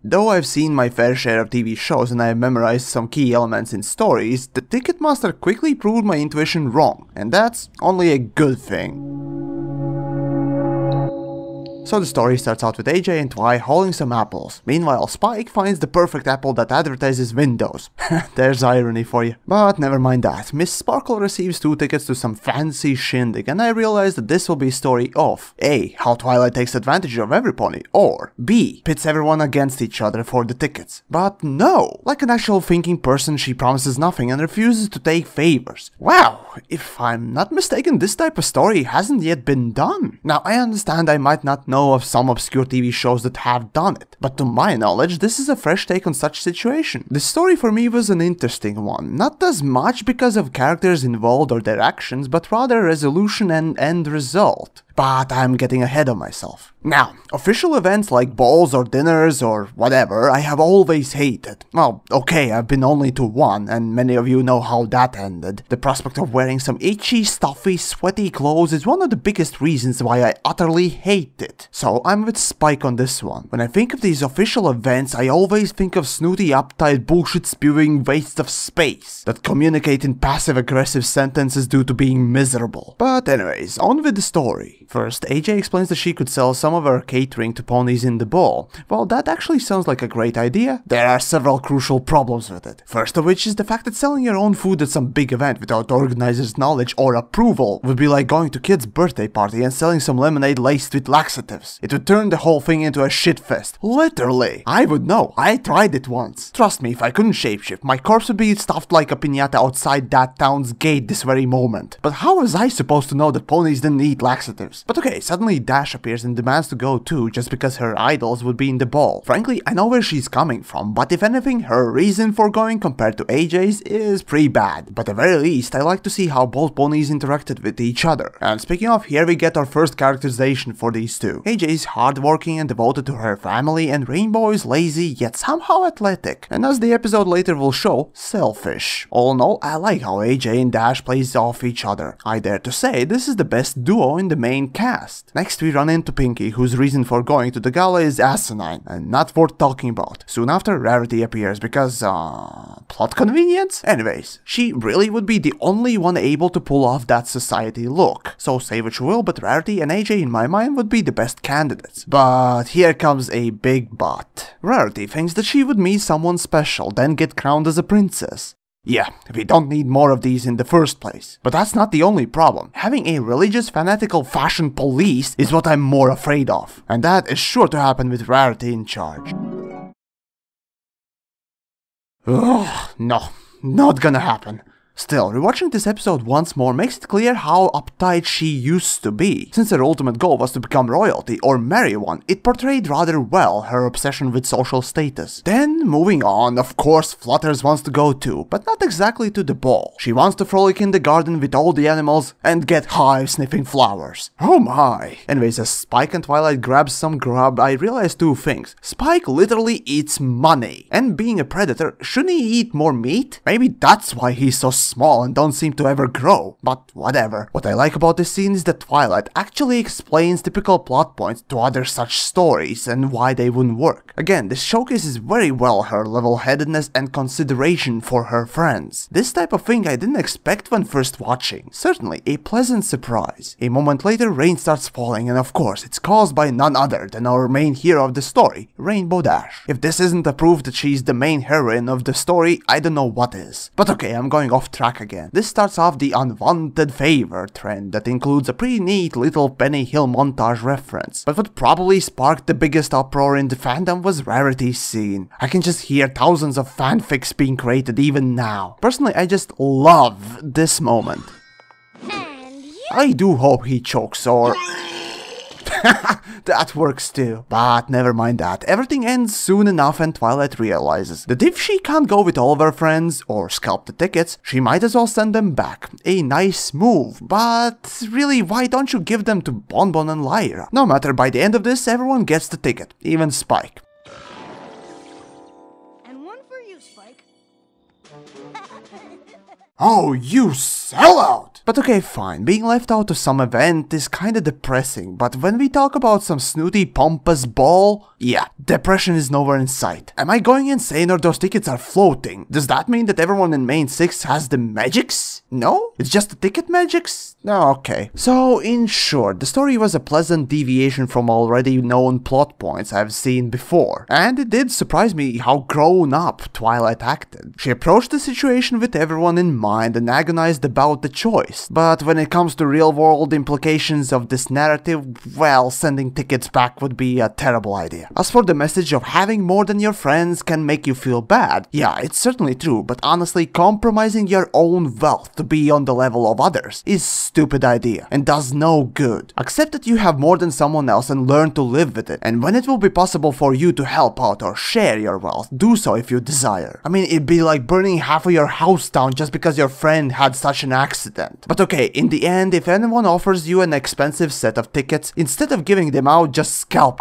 Though I've seen my fair share of TV shows and I have memorized some key elements in stories, the Ticketmaster quickly proved my intuition wrong, and that's only a good thing. So the story starts out with AJ and Twy hauling some apples. Meanwhile, Spike finds the perfect apple that advertises Windows. There's irony for you. But never mind that. Miss Sparkle receives 2 tickets to some fancy shindig, and I realize that this will be a story of A. How Twilight takes advantage of every pony, or B. Pits everyone against each other for the tickets. But no! Like an actual thinking person, she promises nothing and refuses to take favors. Wow! If I'm not mistaken, this type of story hasn't yet been done. Now, I understand I might not know of some obscure TV shows that have done it, but to my knowledge, this is a fresh take on such situation. The story for me was an interesting one, not as much because of characters involved or their actions, but rather resolution and end result. But I'm getting ahead of myself. Now, official events like balls or dinners or whatever, I have always hated. Well, okay, I've been only to one, and many of you know how that ended. The prospect of wearing some itchy, stuffy, sweaty clothes is one of the biggest reasons why I utterly hate it. So I'm with Spike on this one. When I think of these official events, I always think of snooty, uptight, bullshit-spewing wastes of space that communicate in passive-aggressive sentences due to being miserable. But anyways, on with the story. First, AJ explains that she could sell some of her catering to ponies in the ball. Well, that actually sounds like a great idea. There are several crucial problems with it. First of which is the fact that selling your own food at some big event without organizers' knowledge or approval would be like going to kid's birthday party and selling some lemonade laced with laxatives. It would turn the whole thing into a shitfest. Literally. I would know. I tried it once. Trust me, if I couldn't shapeshift, my corpse would be stuffed like a piñata outside that town's gate this very moment. But how was I supposed to know that ponies didn't eat laxatives? But okay, suddenly Dash appears and demands to go too, just because her idols would be in the ball. Frankly, I know where she's coming from, but if anything, her reason for going compared to AJ's is pretty bad. But at the very least, I like to see how both ponies interacted with each other. And speaking of, here we get our first characterization for these two. AJ is hardworking and devoted to her family, and Rainbow is lazy yet somehow athletic. And as the episode later will show, selfish. All in all, I like how AJ and Dash plays off each other. I dare to say this is the best duo in the main cast. Next we run into Pinky, whose reason for going to the gala is asinine and not worth talking about. Soon after, Rarity appears because, plot convenience? Anyways, she really would be the only one able to pull off that society look. So say what you will, but Rarity and AJ in my mind would be the best candidates. But here comes a big but. Rarity thinks that she would meet someone special, then get crowned as a princess. Yeah, we don't need more of these in the first place. But that's not the only problem. Having a religious, fanatical fashion police is what I'm more afraid of. And that is sure to happen with Rarity in charge. Ugh, no, not gonna happen. Still, rewatching this episode once more makes it clear how uptight she used to be. Since her ultimate goal was to become royalty or marry one, it portrayed rather well her obsession with social status. Then, moving on, of course Flutters wants to go too, but not exactly to the ball. She wants to frolic in the garden with all the animals and get high sniffing flowers. Oh my! Anyways, as Spike and Twilight grab some grub, I realize two things. Spike literally eats money. And being a predator, shouldn't he eat more meat? Maybe that's why he's so small and don't seem to ever grow, but whatever. What I like about this scene is that Twilight actually explains typical plot points to other such stories and why they wouldn't work. Again, this showcases very well her level-headedness and consideration for her friends. This type of thing I didn't expect when first watching. Certainly a pleasant surprise. A moment later, rain starts falling, and of course it's caused by none other than our main hero of the story, Rainbow Dash. If this isn't a proof that she's the main heroine of the story, I don't know what is. But okay, I'm going off track again. This starts off the unwanted favor trend that includes a pretty neat little Benny Hill montage reference. But what probably sparked the biggest uproar in the fandom was Rarity's scene. I can just hear thousands of fanfics being created even now. Personally, I just love this moment. I do hope he chokes or... That works too. But never mind that. Everything ends soon enough and Twilight realizes that if she can't go with all of her friends or scalp the tickets, she might as well send them back. A nice move. But really, why don't you give them to Bonbon and Lyra? No matter, by the end of this, everyone gets the ticket. Even Spike. And one for you, Spike. Oh, you sellout! But okay, fine, being left out of some event is kinda depressing, but when we talk about some snooty pompous ball, yeah, depression is nowhere in sight. Am I going insane or those tickets are floating? Does that mean that everyone in main 6 has the magics? No? It's just the ticket magics? No, okay. So, in short, the story was a pleasant deviation from already known plot points I've seen before, and it did surprise me how grown up Twilight acted. She approached the situation with everyone in mind and agonized about the choice, but when it comes to real-world implications of this narrative, well, sending tickets back would be a terrible idea. As for the message of having more than your friends can make you feel bad, yeah, it's certainly true, but honestly, compromising your own wealth to be on the level of others is stupid idea and does no good. Accept that you have more than someone else and learn to live with it, and when it will be possible for you to help out or share your wealth, do so if you desire. I mean, it'd be like burning half of your house down just because your friend had such an accident. But okay, in the end, if anyone offers you an expensive set of tickets, instead of giving them out, just scalp